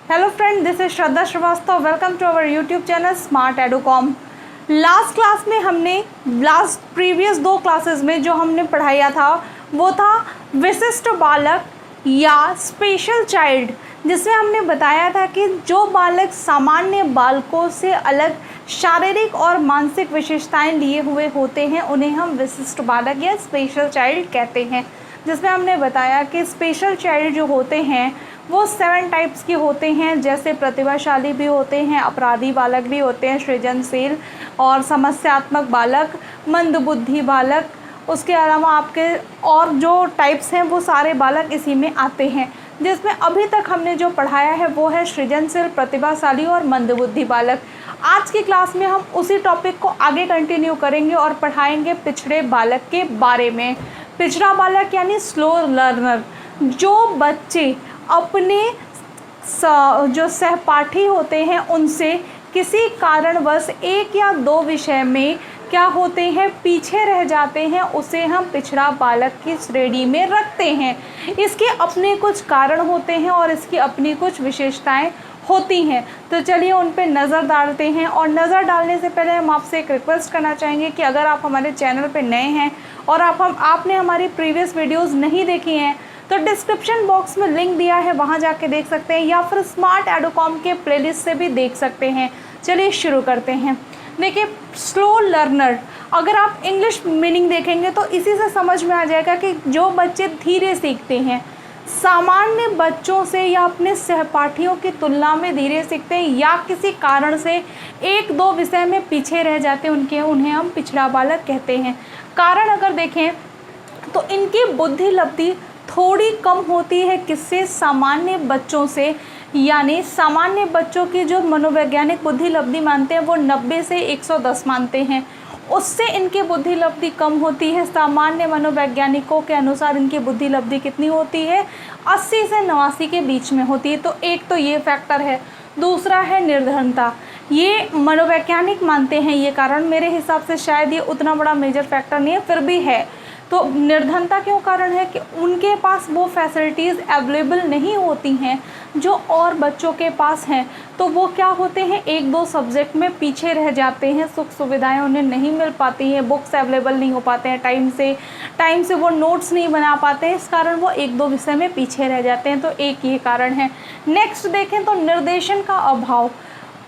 Hello friend, this is Shraddha Srivastava. Welcome to our YouTube channel Smart Educom. Last class में हमने previous 2 classes में जो हमने पढ़ाया था वो था विशिष्ट बालक या स्पेशल चाइल्ड, जिसमें हमने बताया था कि जो बालक सामान्य बालकों से अलग शारीरिक और मानसिक विशेषताएं लिए हुए होते हैं उन्हें हम विशिष्ट बालक या स्पेशल चाइल्ड कहते हैं। जिसमें हमने बताया कि स्पेशल चाइल्ड जो होते हैं वो 7 टाइप्स के होते हैं, जैसे प्रतिभाशाली भी होते हैं, अपराधी बालक भी होते हैं, सृजनशील और समस्यात्मक बालक, मंदबुद्धि बालक। उसके अलावा आपके और जो टाइप्स हैं वो सारे बालक इसी में आते हैं। जिसमें अभी तक हमने जो पढ़ाया है वो है सृजनशील, प्रतिभाशाली और मंदबुद्धि बालक। आज की क्लास में हम उसी टॉपिक को आगे कंटिन्यू करेंगे और पढ़ाएंगे पिछड़े बालक के बारे में। पिछड़ा बालक यानी स्लो लर्नर, जो बच्चे अपने जो सहपाठी होते हैं उनसे किसी कारणवश 1 या 2 विषय में क्या होते हैं, पीछे रह जाते हैं, उसे हम पिछड़ा बालक की श्रेणी में रखते हैं। इसके अपने कुछ कारण होते हैं और इसकी अपनी कुछ विशेषताएं होती हैं। तो चलिए उन पे नज़र डालते हैं। और नज़र डालने से पहले हम आपसे एक रिक्वेस्ट करना चाहेंगे कि अगर आप हमारे चैनल पे नए हैं और आपने हमारी प्रीवियस वीडियोज़ नहीं देखी हैं तो डिस्क्रिप्शन बॉक्स में लिंक दिया है, वहाँ जाके देख सकते हैं, या फिर स्मार्ट एडुकॉम के प्लेलिस्ट से भी देख सकते हैं। चलिए शुरू करते हैं। देखिए, स्लो लर्नर, अगर आप इंग्लिश मीनिंग देखेंगे तो इसी से समझ में आ जाएगा कि जो बच्चे धीरे सीखते हैं, सामान्य बच्चों से या अपने सहपाठियों की तुलना में धीरे सीखते हैं, या किसी कारण से 1-2 विषय में पीछे रह जाते हैं, उन्हें हम पिछड़ा बालक कहते हैं। कारण अगर देखें तो इनकी बुद्धि लब्धि थोड़ी कम होती है किससे, सामान्य बच्चों से। यानी सामान्य बच्चों की जो मनोवैज्ञानिक बुद्धि लब्धि मानते हैं वो 90 से 110 मानते हैं, उससे इनकी बुद्धि लब्धि कम होती है। सामान्य मनोवैज्ञानिकों के अनुसार इनकी बुद्धि लब्धि कितनी होती है, 80 से 89 के बीच में होती है। तो एक तो ये फैक्टर है। दूसरा है निर्धनता, ये मनोवैज्ञानिक मानते हैं ये कारण, मेरे हिसाब से शायद ये उतना बड़ा मेजर फैक्टर नहीं है, फिर भी है। तो निर्धनता क्यों कारण है कि उनके पास वो फैसिलिटीज़ अवेलेबल नहीं होती हैं जो और बच्चों के पास हैं। तो वो क्या होते हैं, 1-2 सब्जेक्ट में पीछे रह जाते हैं, सुख सुविधाएं उन्हें नहीं मिल पाती हैं, बुक्स अवेलेबल नहीं हो पाते हैं टाइम से वो नोट्स नहीं बना पाते हैं, इस कारण वो 1-2 विषय में पीछे रह जाते हैं। तो एक ये कारण है। नेक्स्ट देखें तो निर्देशन का अभाव।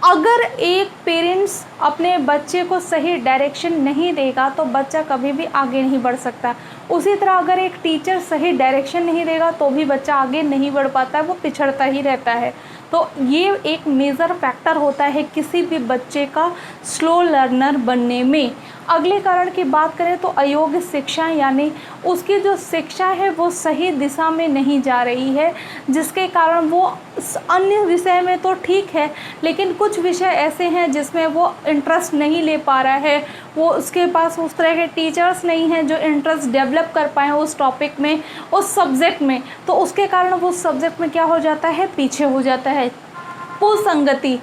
अगर एक पेरेंट्स अपने बच्चे को सही डायरेक्शन नहीं देगा तो बच्चा कभी भी आगे नहीं बढ़ सकता। उसी तरह अगर एक टीचर सही डायरेक्शन नहीं देगा तो भी बच्चा आगे नहीं बढ़ पाता है, वो पिछड़ता ही रहता है। तो ये एक मेजर फैक्टर होता है किसी भी बच्चे का स्लो लर्नर बनने में। अगले कारण की बात करें तो अयोग्य शिक्षा, यानी उसकी जो शिक्षा है वो सही दिशा में नहीं जा रही है, जिसके कारण वो अन्य विषय में तो ठीक है लेकिन कुछ विषय ऐसे हैं जिसमें वो इंटरेस्ट नहीं ले पा रहा है, वो उसके पास उस तरह के टीचर्स नहीं हैं जो इंटरेस्ट डेवलप कर पाएँ उस टॉपिक में, उस सब्जेक्ट में। तो उसके कारण वो उस सब्जेक्ट में क्या हो जाता है, पीछे हो जाता है। कुसंगति,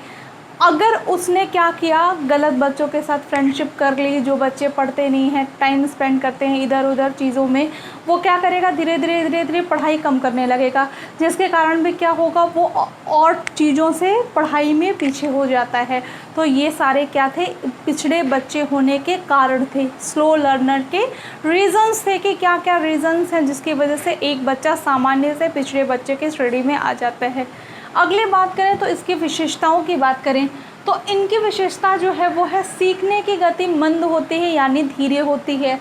अगर उसने क्या किया, गलत बच्चों के साथ फ्रेंडशिप कर ली, जो बच्चे पढ़ते नहीं हैं, टाइम स्पेंड करते हैं इधर उधर चीज़ों में, वो क्या करेगा, धीरे धीरे पढ़ाई कम करने लगेगा, जिसके कारण भी क्या होगा, वो और चीज़ों से पढ़ाई में पीछे हो जाता है। तो ये सारे क्या थे, पिछड़े बच्चे होने के कारण थे, स्लो लर्नर के रीज़न्स थे कि क्या क्या रीज़न्स हैं जिसकी वजह से एक बच्चा सामान्य से पिछड़े बच्चे की श्रेणी में आ जाता है। अगली बात करें तो इसकी विशेषताओं की बात करें तो इनकी विशेषता जो है वो है सीखने की गति मंद होती है, यानी धीरे होती है।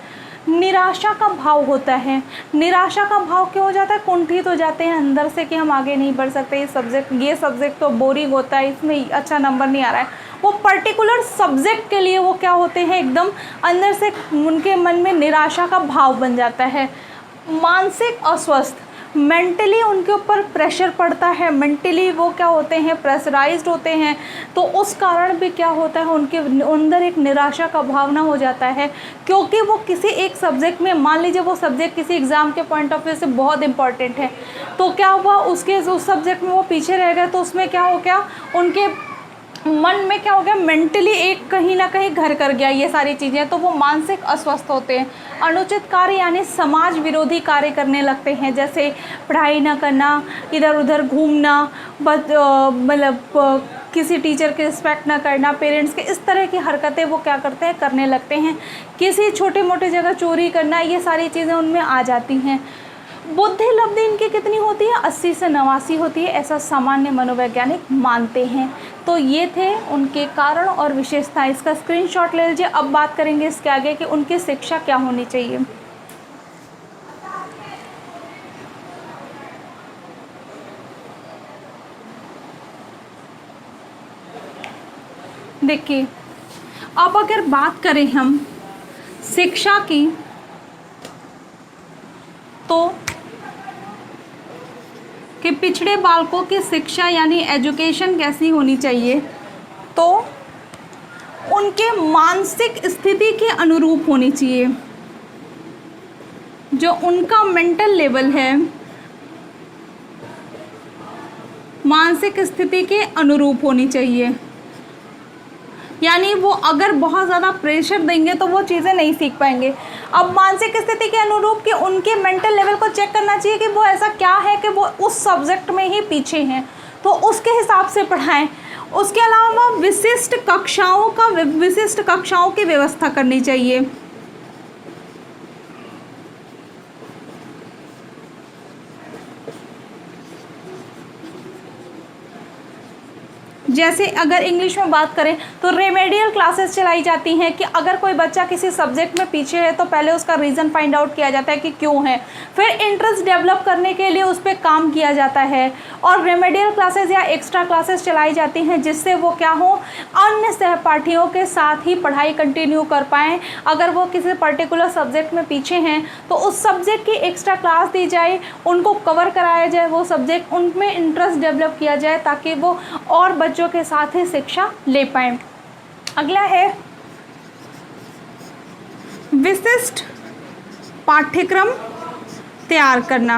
निराशा का भाव होता है। निराशा का भाव क्यों हो जाता है, कुंठित हो जाते हैं अंदर से कि हम आगे नहीं बढ़ सकते, ये सब्जेक्ट तो बोरिंग होता है, इसमें अच्छा नंबर नहीं आ रहा है। वो पर्टिकुलर सब्जेक्ट के लिए वो क्या होते हैं, एकदम अंदर से उनके मन में निराशा का भाव बन जाता है। मानसिक अस्वस्थ, मेंटली उनके ऊपर प्रेशर पड़ता है, मेंटली वो क्या होते हैं, प्रेशराइज्ड होते हैं। तो उस कारण भी क्या होता है, उनके अंदर एक निराशा का भावना हो जाता है, क्योंकि वो किसी एक सब्जेक्ट में, मान लीजिए वो सब्जेक्ट किसी एग्ज़ाम के पॉइंट ऑफ व्यू से बहुत इंपॉर्टेंट है, तो क्या हुआ, उस सब्जेक्ट में वो पीछे रह गए, तो उसमें क्या हो गया, उनके मन में क्या हो गया, मेंटली एक कहीं ना कहीं घर कर गया ये सारी चीज़ें, तो वो मानसिक अस्वस्थ होते हैं। अनुचित कार्य यानी समाज विरोधी कार्य करने लगते हैं, जैसे पढ़ाई ना करना, इधर उधर घूमना, मतलब किसी टीचर की रिस्पेक्ट ना करना, पेरेंट्स के, इस तरह की हरकतें वो क्या करते हैं, करने लगते हैं। किसी छोटे मोटे जगह चोरी करना, ये सारी चीज़ें उनमें आ जाती हैं। बुद्धि लब्धि इनकी कितनी होती है, 80 से 89 होती है, ऐसा सामान्य मनोवैज्ञानिक मानते हैं। तो ये थे उनके कारण और विशेषताएं। इसका स्क्रीनशॉट ले लीजिए। अब बात करेंगे इसके आगे कि उनकी शिक्षा क्या होनी चाहिए। देखिए, अब अगर बात करें हम शिक्षा की, तो कि पिछड़े बालकों की शिक्षा यानी एजुकेशन कैसी होनी चाहिए, तो उनके मानसिक स्थिति के अनुरूप होनी चाहिए। जो उनका मेंटल लेवल है, मानसिक स्थिति के अनुरूप होनी चाहिए। यानी वो अगर बहुत ज़्यादा प्रेशर देंगे तो वो चीज़ें नहीं सीख पाएंगे। अब मानसिक स्थिति के अनुरूप कि उनके मेंटल लेवल को चेक करना चाहिए कि वो ऐसा क्या है कि वो उस सब्जेक्ट में ही पीछे हैं, तो उसके हिसाब से पढ़ाएं। उसके अलावा विशिष्ट कक्षाओं की व्यवस्था करनी चाहिए। जैसे अगर इंग्लिश में बात करें तो रेमेडियल क्लासेस चलाई जाती हैं कि अगर कोई बच्चा किसी सब्जेक्ट में पीछे है तो पहले उसका रीज़न फाइंड आउट किया जाता है कि क्यों है, फिर इंटरेस्ट डेवलप करने के लिए उस पर काम किया जाता है। और रेमेडियल क्लासेस या एक्स्ट्रा क्लासेस चलाई जाती हैं जिससे वो क्या हो, अन्य सहपाठियों के साथ ही पढ़ाई कंटिन्यू कर पाएँ। अगर वो किसी पर्टिकुलर सब्जेक्ट में पीछे हैं तो उस सब्जेक्ट की एक्स्ट्रा क्लास दी जाए, उनको कवर कराया जाए, वो सब्जेक्ट उनमें इंटरेस्ट डेवलप किया जाए ताकि वो और बच्चों के साथ ही शिक्षा ले पाएं। अगला है विशिष्ट पाठ्यक्रम तैयार करना।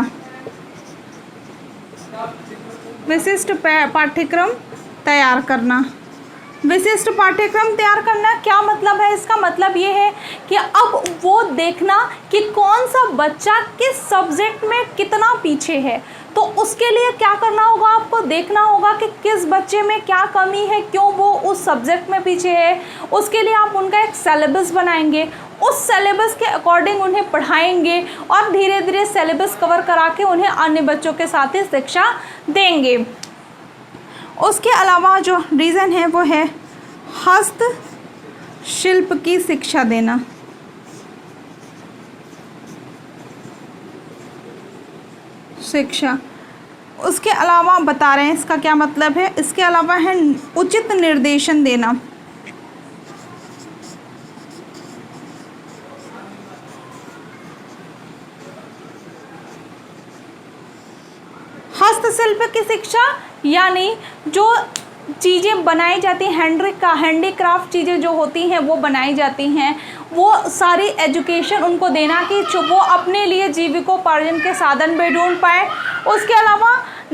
विशिष्ट पाठ्यक्रम तैयार करना। विशिष्ट पाठ्यक्रम तैयार करना क्या मतलब है? इसका मतलब ये है कि अब वो देखना कि कौन सा बच्चा किस सब्जेक्ट में कितना पीछे है, तो उसके लिए क्या करना होगा, आपको देखना होगा कि किस बच्चे में क्या कमी है, क्यों वो उस सब्जेक्ट में पीछे है। उसके लिए आप उनका एक सिलेबस बनाएंगे, उस सिलेबस के अकॉर्डिंग उन्हें पढ़ाएंगे और धीरे धीरे सिलेबस कवर करा के उन्हें अन्य बच्चों के साथ ही शिक्षा देंगे। उसके अलावा जो रीज़न है वो है हस्तशिल्प की शिक्षा देना। शिक्षा, उसके अलावा बता रहे हैं इसका क्या मतलब है। इसके अलावा है उचित निर्देशन देना। हस्तशिल्प की शिक्षा यानी जो चीज़ें बनाई जाती हैं, हैंडीक्राफ्ट चीज़ें जो होती हैं वो बनाई जाती हैं, वो सारी एजुकेशन उनको देना कि वो अपने लिए जीविकोपार्जन के साधन भी ढूंढ पाए। उसके अलावा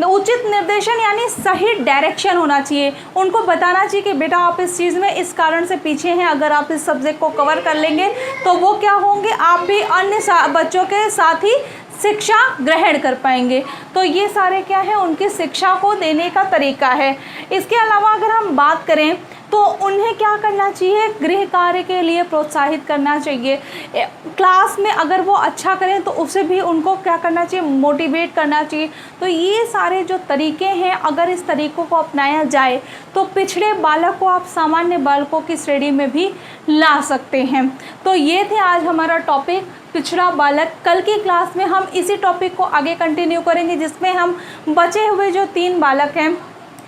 उचित निर्देशन यानी सही डायरेक्शन होना चाहिए। उनको बताना चाहिए कि बेटा आप इस चीज़ में इस कारण से पीछे हैं, अगर आप इस सब्जेक्ट को कवर कर लेंगे तो वो क्या होंगे, आप भी अन्य बच्चों के साथ ही शिक्षा ग्रहण कर पाएंगे। तो ये सारे क्या है, उनकी शिक्षा को देने का तरीका है। इसके अलावा अगर हम बात करें तो उन्हें क्या करना चाहिए, गृह कार्य के लिए प्रोत्साहित करना चाहिए। क्लास में अगर वो अच्छा करें तो उसे भी उनको क्या करना चाहिए, मोटिवेट करना चाहिए। तो ये सारे जो तरीके हैं, अगर इस तरीक़ों को अपनाया जाए तो पिछड़े बालक को आप सामान्य बालकों की श्रेणी में भी ला सकते हैं। तो ये थे आज हमारा टॉपिक पिछड़ा बालक। कल की क्लास में हम इसी टॉपिक को आगे कंटिन्यू करेंगे, जिसमें हम बचे हुए जो 3 बालक हैं,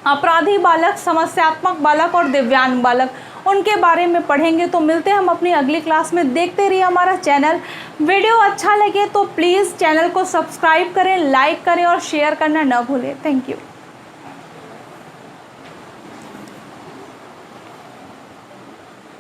अपराधी बालक, समस्यात्मक बालक और दिव्यांग बालक, उनके बारे में पढ़ेंगे। तो मिलते हैं हम अपनी अगली क्लास में। देखते रहिए हमारा चैनल। वीडियो अच्छा लगे तो प्लीज़ चैनल को सब्सक्राइब करें, लाइक करें और शेयर करना न भूलें। Thank you.